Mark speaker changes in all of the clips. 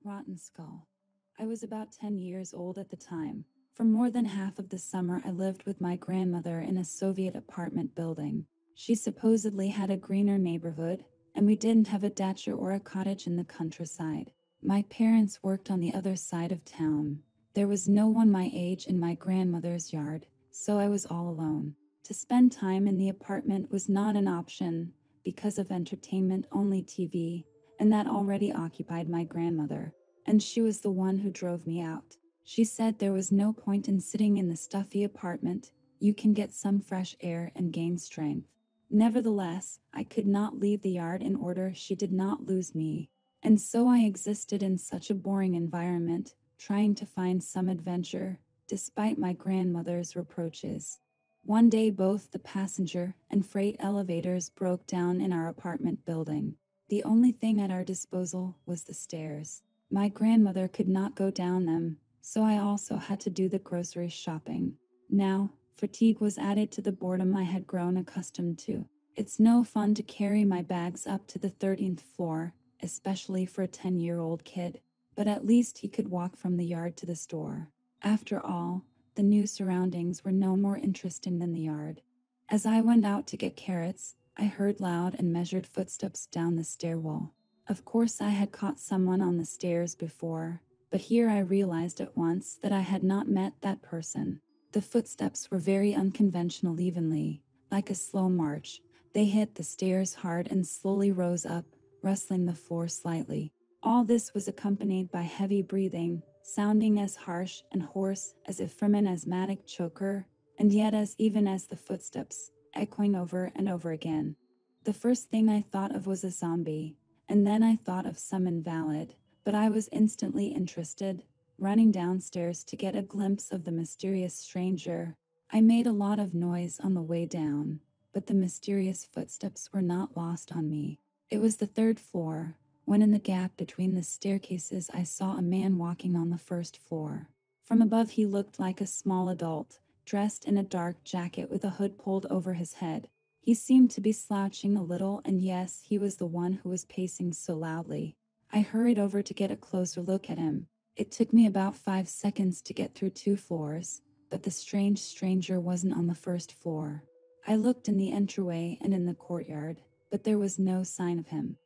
Speaker 1: Rotten Skull. I was about 10 years old at the time. For more than half of the summer, I lived with my grandmother in a Soviet apartment building. She supposedly had a greener neighborhood, and we didn't have a dacha or a cottage in the countryside. My parents worked on the other side of town. There was no one my age in my grandmother's yard, so I was all alone. To spend time in the apartment was not an option because of entertainment only TV, and that already occupied my grandmother, and she was the one who drove me out. She said there was no point in sitting in the stuffy apartment, you can get some fresh air and gain strength. Nevertheless, I could not leave the yard in order she did not lose me, and so I existed in such a boring environment, trying to find some adventure, despite my grandmother's reproaches. One day, both the passenger and freight elevators broke down in our apartment building. The only thing at our disposal was the stairs. My grandmother could not go down them, so I also had to do the grocery shopping. Now, fatigue was added to the boredom I had grown accustomed to. It's no fun to carry my bags up to the 13th floor, especially for a 10-year-old kid, but at least he could walk from the yard to the store. After all, the new surroundings were no more interesting than the yard. As I went out to get carrots, I heard loud and measured footsteps down the stairwell. Of course, I had caught someone on the stairs before, but here I realized at once that I had not met that person. The footsteps were very unconventional, evenly, like a slow march. They hit the stairs hard and slowly rose up, rustling the floor slightly. All this was accompanied by heavy breathing, sounding as harsh and hoarse as if from an asthmatic choker, and yet as even as the footsteps, echoing over and over again. The first thing I thought of was a zombie, and then I thought of some invalid, but I was instantly interested, running downstairs to get a glimpse of the mysterious stranger. I made a lot of noise on the way down, but the mysterious footsteps were not lost on me. It was the third floor, when in the gap between the staircases I saw a man walking on the first floor. From above he looked like a small adult, dressed in a dark jacket with a hood pulled over his head. He seemed to be slouching a little, and yes, he was the one who was pacing so loudly. I hurried over to get a closer look at him. It took me about 5 seconds to get through 2 floors, but the strange stranger wasn't on the first floor. I looked in the entryway and in the courtyard, but there was no sign of him.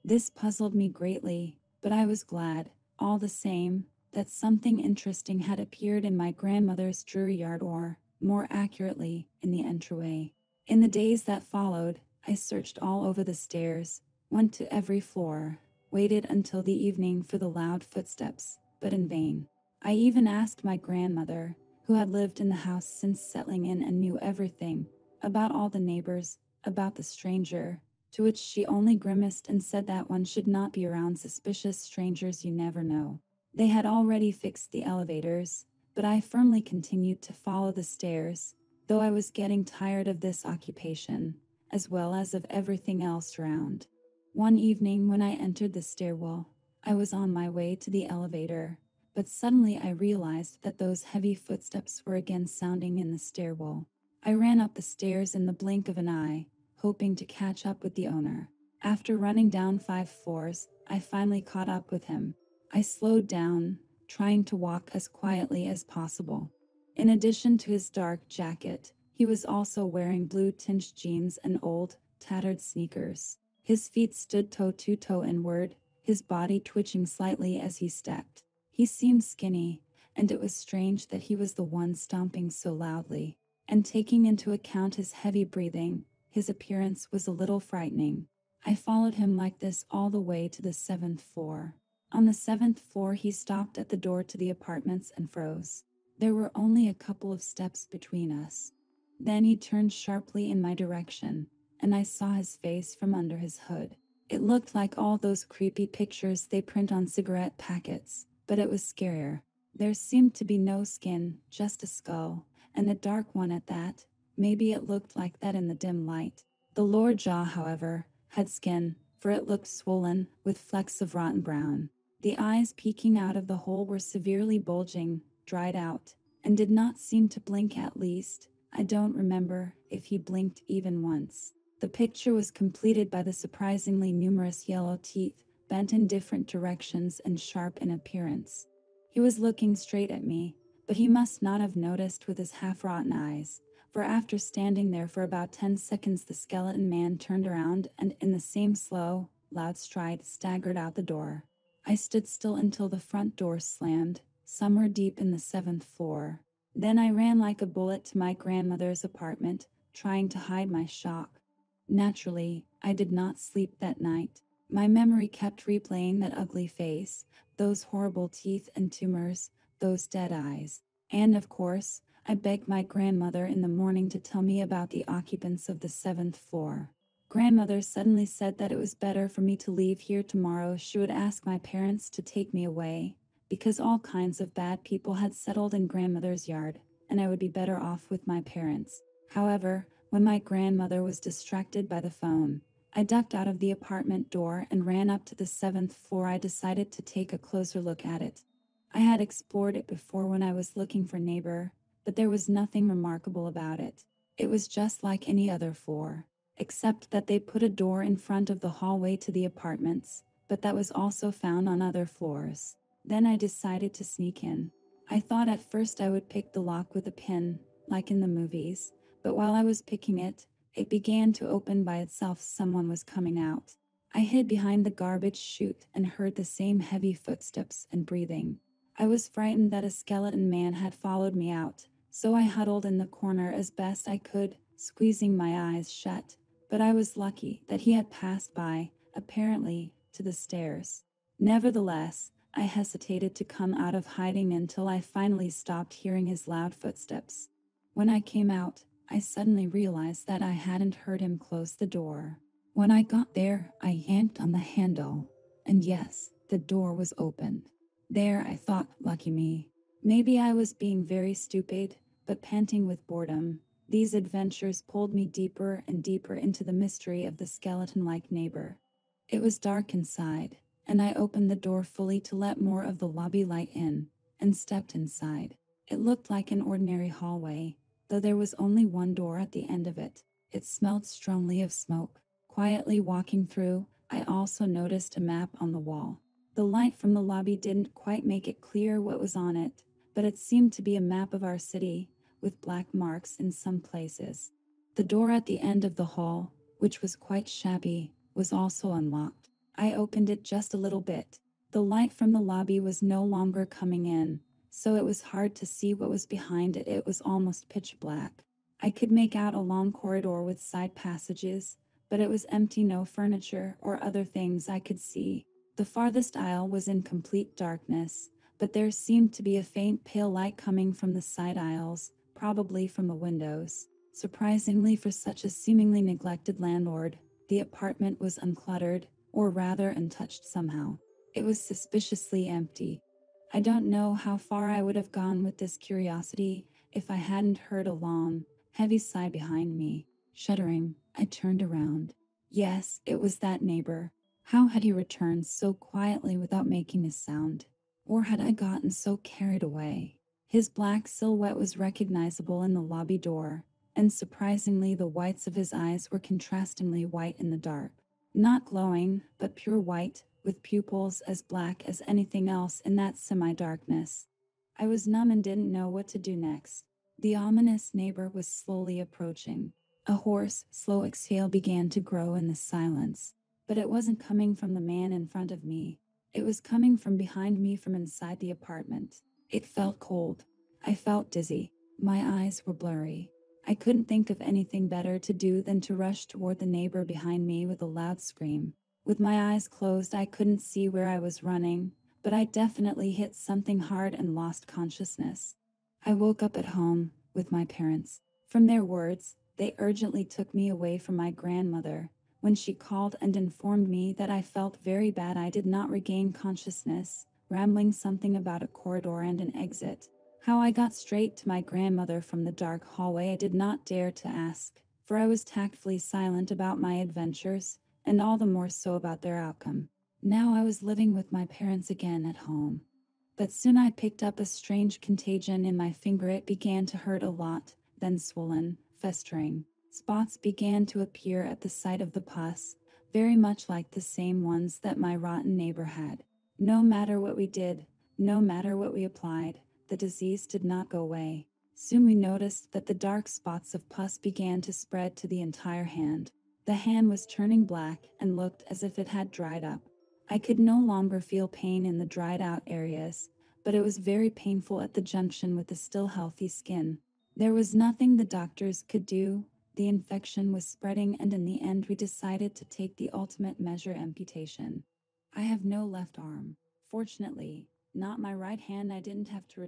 Speaker 1: This puzzled me greatly, but I was glad, all the same, that something interesting had appeared in my grandmother's dreary yard, or, more accurately, in the entryway. In the days that followed, I searched all over the stairs, went to every floor, waited until the evening for the loud footsteps, but in vain. I even asked my grandmother, who had lived in the house since settling in and knew everything, about all the neighbors, about the stranger, to which she only grimaced and said that one should not be around suspicious strangers, you never know. They had already fixed the elevators, but I firmly continued to follow the stairs, though I was getting tired of this occupation, as well as of everything else around. One evening when I entered the stairwell, I was on my way to the elevator, but suddenly I realized that those heavy footsteps were again sounding in the stairwell. I ran up the stairs in the blink of an eye, hoping to catch up with the owner. After running down 5 floors, I finally caught up with him. I slowed down, trying to walk as quietly as possible. In addition to his dark jacket, he was also wearing blue-tinged jeans and old, tattered sneakers. His feet stood toe to toe inward, his body twitching slightly as he stepped. He seemed skinny, and it was strange that he was the one stomping so loudly. And taking into account his heavy breathing, his appearance was a little frightening. I followed him like this all the way to the 7th floor. On the 7th floor, he stopped at the door to the apartments and froze. There were only a couple of steps between us. Then he turned sharply in my direction, and I saw his face from under his hood. It looked like all those creepy pictures they print on cigarette packets, but it was scarier. There seemed to be no skin, just a skull, and a dark one at that. Maybe it looked like that in the dim light. The lower jaw, however, had skin, for it looked swollen, with flecks of rotten brown. The eyes peeking out of the hole were severely bulging, dried out, and did not seem to blink. At least, I don't remember if he blinked even once. The picture was completed by the surprisingly numerous yellow teeth, bent in different directions and sharp in appearance. He was looking straight at me, but he must not have noticed with his half-rotten eyes, for after standing there for about 10 seconds the skeleton man turned around and in the same slow, loud stride staggered out the door. I stood still until the front door slammed, somewhere deep in the 7th floor. Then I ran like a bullet to my grandmother's apartment, trying to hide my shock. Naturally, I did not sleep that night. My memory kept replaying that ugly face, those horrible teeth and tumors, those dead eyes. And of course, I begged my grandmother in the morning to tell me about the occupants of the 7th floor. Grandmother suddenly said that it was better for me to leave here tomorrow. She would ask my parents to take me away, because all kinds of bad people had settled in grandmother's yard, and I would be better off with my parents. However, when my grandmother was distracted by the phone, I ducked out of the apartment door and ran up to the 7th floor. I decided to take a closer look at it. I had explored it before when I was looking for neighbor, but there was nothing remarkable about it. It was just like any other floor, except that they put a door in front of the hallway to the apartments, but that was also found on other floors. Then I decided to sneak in. I thought at first I would pick the lock with a pin, like in the movies, but while I was picking it, it began to open by itself. Someone was coming out. I hid behind the garbage chute and heard the same heavy footsteps and breathing. I was frightened that a skeleton man had followed me out, so I huddled in the corner as best I could, squeezing my eyes shut, but I was lucky that he had passed by, apparently, to the stairs. Nevertheless, I hesitated to come out of hiding until I finally stopped hearing his loud footsteps. When I came out, I suddenly realized that I hadn't heard him close the door. When I got there, I yanked on the handle, and yes, the door was opened. There, I thought, lucky me. Maybe I was being very stupid, but panting with boredom, these adventures pulled me deeper and deeper into the mystery of the skeleton-like neighbor. It was dark inside, and I opened the door fully to let more of the lobby light in, and stepped inside. It looked like an ordinary hallway, though there was only one door at the end of it. It smelled strongly of smoke. Quietly walking through, I also noticed a map on the wall. The light from the lobby didn't quite make it clear what was on it, but it seemed to be a map of our city, with black marks in some places. The door at the end of the hall, which was quite shabby, was also unlocked. I opened it just a little bit. The light from the lobby was no longer coming in, so it was hard to see what was behind it. It was almost pitch black. I could make out a long corridor with side passages, but it was empty, no furniture or other things I could see. The farthest aisle was in complete darkness, but there seemed to be a faint pale light coming from the side aisles, probably from the windows. Surprisingly for such a seemingly neglected landlord, the apartment was uncluttered, or rather untouched somehow. It was suspiciously empty. I don't know how far I would have gone with this curiosity if I hadn't heard a long, heavy sigh behind me. Shuddering, I turned around. Yes, it was that neighbor. How had he returned so quietly without making a sound? Or had I gotten so carried away? His black silhouette was recognizable in the lobby door, and surprisingly the whites of his eyes were contrastingly white in the dark. Not glowing, but pure white, with pupils as black as anything else in that semi-darkness. I was numb and didn't know what to do next. The ominous neighbor was slowly approaching. A hoarse, slow exhale began to grow in the silence, but it wasn't coming from the man in front of me. It was coming from behind me, from inside the apartment. It felt cold. I felt dizzy. My eyes were blurry. I couldn't think of anything better to do than to rush toward the neighbor behind me with a loud scream. With my eyes closed, I couldn't see where I was running, but I definitely hit something hard and lost consciousness. I woke up at home, with my parents. From their words, they urgently took me away from my grandmother. When she called and informed me that I felt very bad, I did not regain consciousness, rambling something about a corridor and an exit. How I got straight to my grandmother from the dark hallway I did not dare to ask, for I was tactfully silent about my adventures, and all the more so about their outcome. Now I was living with my parents again at home. But soon I picked up a strange contagion in my finger. It began to hurt a lot, then swollen, festering. Spots began to appear at the site of the pus, very much like the same ones that my rotten neighbor had. No matter what we did, no matter what we applied, the disease did not go away. Soon we noticed that the dark spots of pus began to spread to the entire hand. The hand was turning black and looked as if it had dried up. I could no longer feel pain in the dried out areas, but it was very painful at the junction with the still healthy skin. There was nothing the doctors could do. The infection was spreading, and in the end, we decided to take the ultimate measure: amputation. I have no left arm. Fortunately, not my right hand. I didn't have to